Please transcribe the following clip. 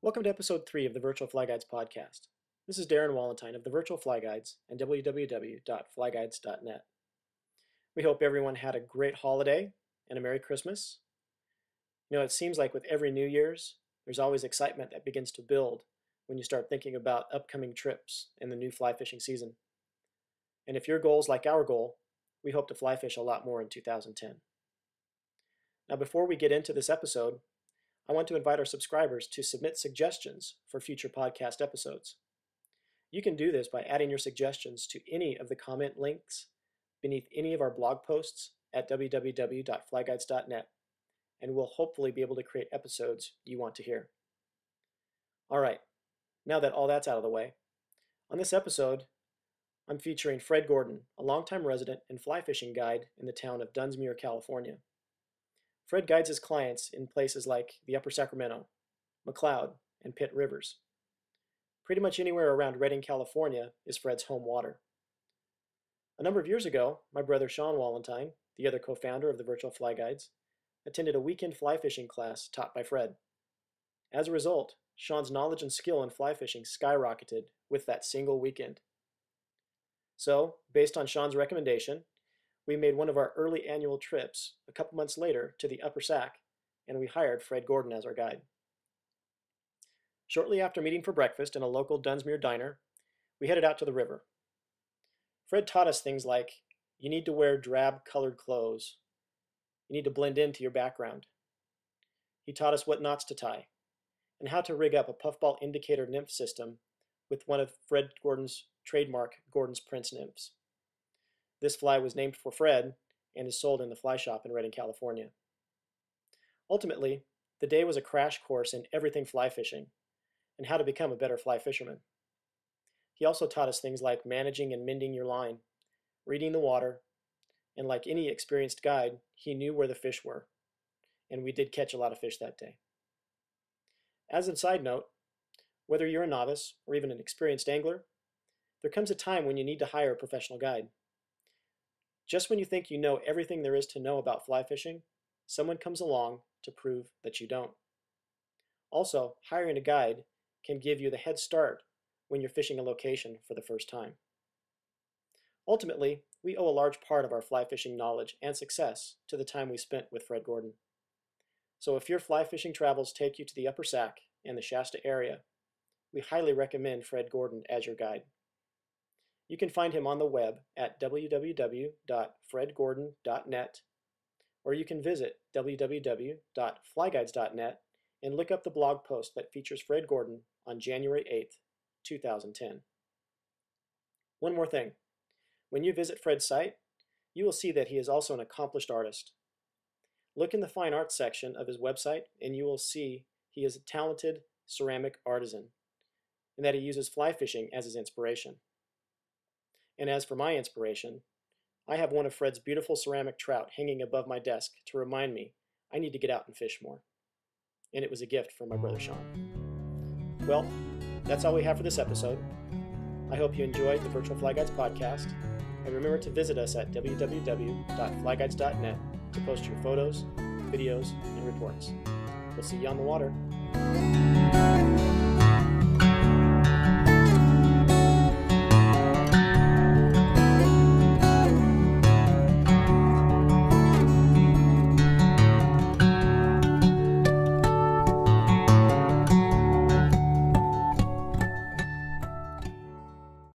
Welcome to episode 3 of the Virtual Fly Guides podcast. This is Darin Wallentine of the Virtual Fly Guides and www.flyguides.net. We hope everyone had a great holiday and a Merry Christmas. You know, it seems like with every New Year's, there's always excitement that begins to build when you start thinking about upcoming trips and the new fly fishing season. And if your goal is like our goal, we hope to fly fish a lot more in 2010. Now, before we get into this episode, I want to invite our subscribers to submit suggestions for future podcast episodes. You can do this by adding your suggestions to any of the comment links beneath any of our blog posts at www.flyguides.net, and we'll hopefully be able to create episodes you want to hear. All right, now that all that's out of the way, on this episode, I'm featuring Fred Gordon, a longtime resident and fly fishing guide in the town of Dunsmuir, California. Fred guides his clients in places like the Upper Sacramento, McCloud, and Pitt Rivers. Pretty much anywhere around Redding, California is Fred's home water. A number of years ago, my brother Sean Wallentine, the other co-founder of the Virtual Fly Guides, attended a weekend fly fishing class taught by Fred. As a result, Sean's knowledge and skill in fly fishing skyrocketed with that single weekend. So, based on Sean's recommendation, we made one of our early annual trips a couple months later to the Upper Sac, and we hired Fred Gordon as our guide. Shortly after meeting for breakfast in a local Dunsmuir diner, we headed out to the river. Fred taught us things like, you need to wear drab-colored clothes. You need to blend into your background. He taught us what knots to tie, and how to rig up a puffball indicator nymph system with one of Fred Gordon's trademark Gordon's Prince nymphs. This fly was named for Fred and is sold in the fly shop in Redding, California. Ultimately, the day was a crash course in everything fly fishing and how to become a better fly fisherman. He also taught us things like managing and mending your line, reading the water, and like any experienced guide, he knew where the fish were, and we did catch a lot of fish that day. As a side note, whether you're a novice or even an experienced angler, there comes a time when you need to hire a professional guide. Just when you think you know everything there is to know about fly fishing, someone comes along to prove that you don't. Also, hiring a guide can give you the head start when you're fishing a location for the first time. Ultimately, we owe a large part of our fly fishing knowledge and success to the time we spent with Fred Gordon. So if your fly fishing travels take you to the Upper Sac and the Shasta area, we highly recommend Fred Gordon as your guide. You can find him on the web at www.fredgordon.net, or you can visit www.flyguides.net and look up the blog post that features Fred Gordon on January 8th, 2010. One more thing. When you visit Fred's site, you will see that he is also an accomplished artist. Look in the fine arts section of his website and you will see he is a talented ceramic artisan and that he uses fly fishing as his inspiration. And as for my inspiration, I have one of Fred's beautiful ceramic trout hanging above my desk to remind me I need to get out and fish more. And it was a gift from my brother Sean. Well, that's all we have for this episode. I hope you enjoyed the Virtual Fly Guides podcast, and remember to visit us at www.flyguides.net to post your photos, videos, and reports. We'll see you on the water.